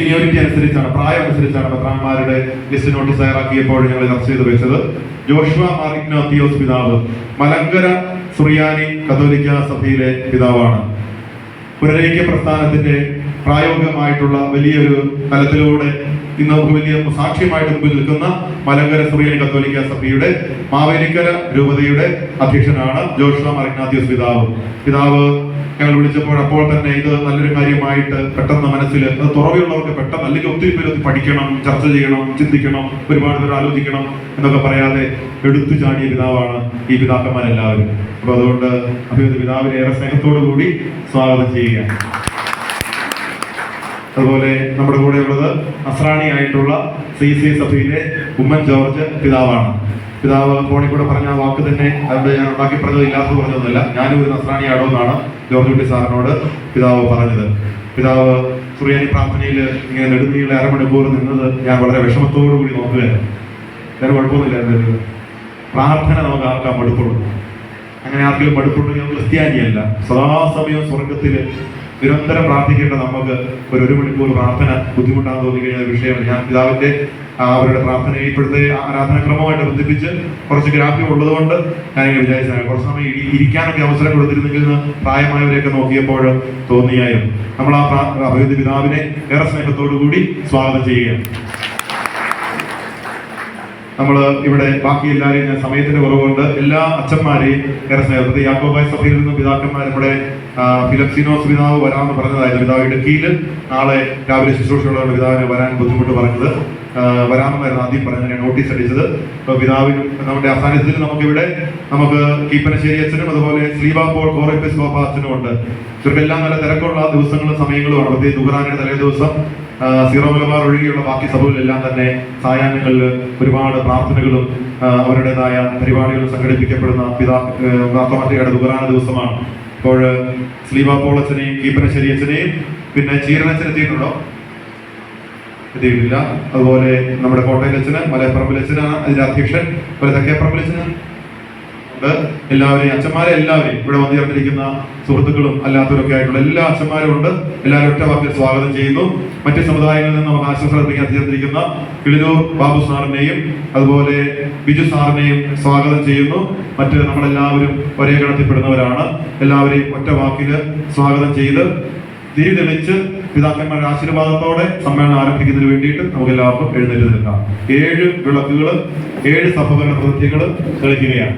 Seniority അനുസരിച്ചാണ്, പ്രായം അനുസരിച്ചാണ് മെത്രാന്മാരുടെ ലിസ്റ്റ് നോട്ടീസ് തയ്യാറാക്കിയപ്പോൾ ഞങ്ങൾ ചർച്ച ചെയ്ത് വെച്ചത്. ജോഷുവ മാർ ഇഗ്നാത്തിയോസ് പിതാവ് മലങ്കര സുറിയാനി കത്തോലിക്ക സഭയിലെ പിതാവാണ്. പുനരൈക്യ പ്രസ്ഥാനത്തിന്റെ പ്രായോഗികമായിട്ടുള്ള വലിയൊരു തലത്തിലൂടെ ഇന്ന് നമുക്ക് വലിയ സാക്ഷ്യമായിട്ട് മുമ്പിൽ നിൽക്കുന്ന മലങ്കര സുറിയാനി കത്തോലിക്ക സഭയുടെ മാവേലിക്കര രൂപതയുടെ അധ്യക്ഷനാണ് ജോഷുവ മാർ ഇഗ്നാത്തിയോസ് പിതാവ്. പിതാവ് ഞങ്ങൾ വിളിച്ചപ്പോൾ അപ്പോൾ തന്നെ ഇത് നല്ലൊരു കാര്യമായിട്ട് പെട്ടെന്ന് മനസ്സിൽ, അത് തുറവിയുള്ളവർക്ക് പെട്ടെന്ന്, അല്ലെങ്കിൽ ഒത്തിരി പേര് പഠിക്കണം, ചർച്ച ചെയ്യണം, ചിന്തിക്കണം, ഒരുപാട് പേര് ആലോചിക്കണം എന്നൊക്കെ പറയാതെ എടുത്തു ചാടിയ പിതാവാണ് ഈ പിതാക്കന്മാരെല്ലാവരും. അപ്പൊ അതുകൊണ്ട് അഭിവന്യ പിതാവിനെ ഏറെ സ്നേഹത്തോടു കൂടി സ്വാഗതം ചെയ്യുക. അതുപോലെ നമ്മുടെ കൂടെ ഉള്ളത് നസ്രാണി ആയിട്ടുള്ള CC സഭയിലെ ഉമ്മൻ ജോർജ് പിതാവാണ്. പിതാവ് ഫോണിൽ കൂടെ പറഞ്ഞ വാക്ക് തന്നെ അതുകൊണ്ട് ഞാൻ ഉണ്ടാക്കി പറഞ്ഞത് ഇല്ലാത്തത് പറഞ്ഞതൊന്നുമല്ല. ഞാനും ഒരു നസ്രാണി ആടോ എന്നാണ് ജോർജ് കുട്ടി സാറിനോട് പിതാവ് പറഞ്ഞത്. പിതാവ് സുറിയാനി പ്രാർത്ഥനയിൽ ഇങ്ങനെ നെടുന്നീളെ അരമണിക്കൂർ നിന്നത് ഞാൻ വളരെ വിഷമത്തോടു കൂടി നോക്കുകയാണ്. വേറെ കുഴപ്പമൊന്നുമില്ല. പ്രാർത്ഥന നമുക്ക് ആർക്കാൻ മടുപ്പുള്ളൂ. അങ്ങനെ ആർക്കെങ്കിലും മടുപ്പുള്ളൂ, ഞാൻ ക്രിസ്ത്യാനിയല്ല. സദാസമയം സ്വർഗത്തിൽ നിരന്തരം പ്രാർത്ഥിക്കേണ്ട നമുക്ക് ഒരു മണിക്കൂർ പ്രാർത്ഥന ബുദ്ധിമുട്ടാന്ന് തോന്നിക്കഴിഞ്ഞ വിഷയമാണ്. ഞാൻ പിതാവിന്റെ അവരുടെ പ്രാർത്ഥനയെ ഇപ്പോഴത്തെ ആരാധനാക്രമമായിട്ട് ബന്ധിപ്പിച്ച് കുറച്ച് ഗ്രാഫ്യം ഉള്ളതുകൊണ്ട് ഞാനിങ്ങനെ വിചാരിച്ചാൽ കുറച്ച് സമയം ഇരിക്കാനൊക്കെ അവസരം കൊടുത്തിരുന്നെങ്കിൽ പ്രായമായവരെയൊക്കെ നോക്കിയപ്പോൾ തോന്നിയായിരുന്നു. നമ്മൾ ആ അഭിവന്യ പിതാവിനെ ഏറെ സ്നേഹത്തോടു കൂടി സ്വാഗതം ചെയ്യുകയാണ്. നമ്മൾ ഇവിടെ ബാക്കി എല്ലാവരെയും ഞാൻ സമയത്തിന്റെ കുറവുകൊണ്ട് എല്ലാ അച്ഛന്മാരെയും ഏറെ സ്നേഹത്തിൽ യാക്കോബായ സഭയിൽ നിന്ന് പിതാക്കന്മാർ നമ്മുടെ ഫിലക്സിനോസ് പിതാവ് വരാമെന്ന് പറഞ്ഞതായിരുന്നു. പിതാവ് ഇടുക്കിയിൽ നാളെ രാവിലെ ശുശ്രൂഷകളുടെ പിതാവിന് വരാൻ ബുദ്ധിമുട്ട് പറഞ്ഞത്, വരാമെന്നായിരുന്നു ആദ്യം പറഞ്ഞത്. ഞാൻ നോട്ടീസ് അടിച്ചത്. ഇപ്പൊ പിതാവിനും നമ്മുടെ അസാന്നിധ്യത്തിൽ നമുക്ക് കീപ്പനശ്ശേരി അച്ഛനും അതുപോലെ സ്ലീബാ പോൾ കോറെപ്പിസ്കോപ്പ അച്ഛനും ഉണ്ട്. ഇവർക്കെല്ലാം നല്ല തിരക്കുള്ള ദിവസങ്ങളും സമയങ്ങളുമാണ്. പ്രത്യേകിച്ച് ദുഖറാനയുടെ തലേ ദിവസം സീറോ മലബാർ ഒഴികെയുള്ള ബാക്കി സഭകളിലെല്ലാം തന്നെ സായാഹ്നങ്ങളിൽ ഒരുപാട് പ്രാർത്ഥനകളും അവരുടേതായ പരിപാടികളും സംഘടിപ്പിക്കപ്പെടുന്ന മാർത്തോമായുടെ ദുഖറാന ദിവസമാണ്. ഇപ്പോൾ സ്ലീബാ പോൾ അച്ഛനെയും കീപ്പനശ്ശേരി അച്ഛനെയും പിന്നെ ചീരനച്ഛൻ എത്തിയിട്ടുണ്ടോ? എത്തിയിട്ടില്ല. അതുപോലെ നമ്മുടെ കോട്ടയം അച്ഛന്, മലയപ്പറമ്പിൽ അച്ഛനാണ് അതിന്റെ അധ്യക്ഷൻ. അതുപോലെ തെക്കേപ്പറമ്പിൽ അച്ഛന് എല്ലാവരെയും, അച്ഛന്മാരെ എല്ലാവരെയും, ഇവിടെ വന്നു ചേർന്നിരിക്കുന്ന സുഹൃത്തുക്കളും അല്ലാത്തവരൊക്കെ ആയിട്ടുള്ള എല്ലാ അച്ഛന്മാരും ഉണ്ട്. എല്ലാവരും ഒറ്റ വാക്കിൽ സ്വാഗതം ചെയ്യുന്നു. മറ്റ് സമുദായങ്ങളിൽ നിന്ന് നമുക്ക് ആശംസ അർപ്പിക്കാൻ ചേർന്നിരിക്കുന്ന കിളിനൂർ ബാബു സാറിനെയും അതുപോലെ ബിജു സാറിനെയും സ്വാഗതം ചെയ്യുന്നു. മറ്റ് നമ്മളെല്ലാവരും ഒരേ ഗണത്തിൽപ്പെടുന്നവരാണ്. എല്ലാവരെയും ഒറ്റ വാക്കില് സ്വാഗതം ചെയ്ത് തിരി തെളിച്ച് പിതാക്കന്മാരുടെ ആശീർവാദത്തോടെ സമ്മേളനം ആരംഭിക്കുന്നതിന് വേണ്ടിയിട്ട് നമുക്ക് എല്ലാവർക്കും എഴുന്നേറ്റ് നിൽക്കാം. 7 വിളക്കുകൾ 7 സഭകളുടെ പ്രതിനിധികൾ തെളിക്കുകയാണ്.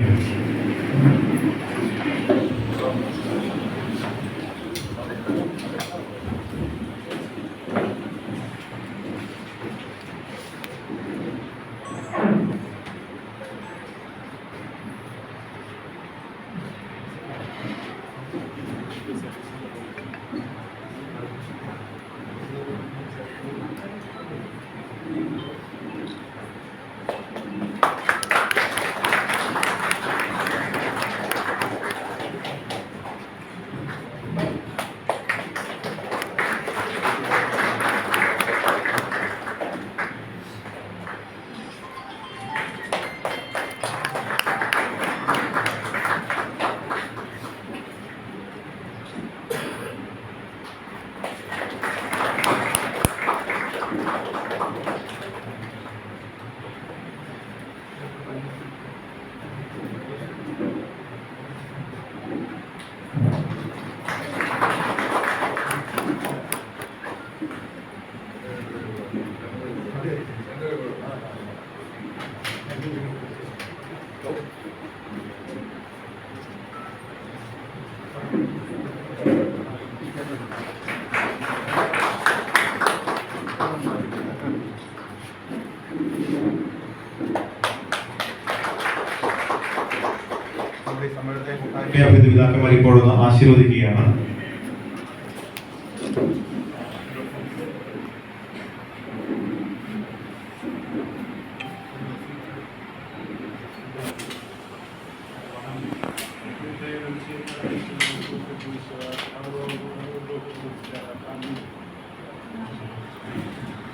പിതാക്കന്മാർ ഇപ്പോൾ ആശീർവദിക്കുകയാണ്.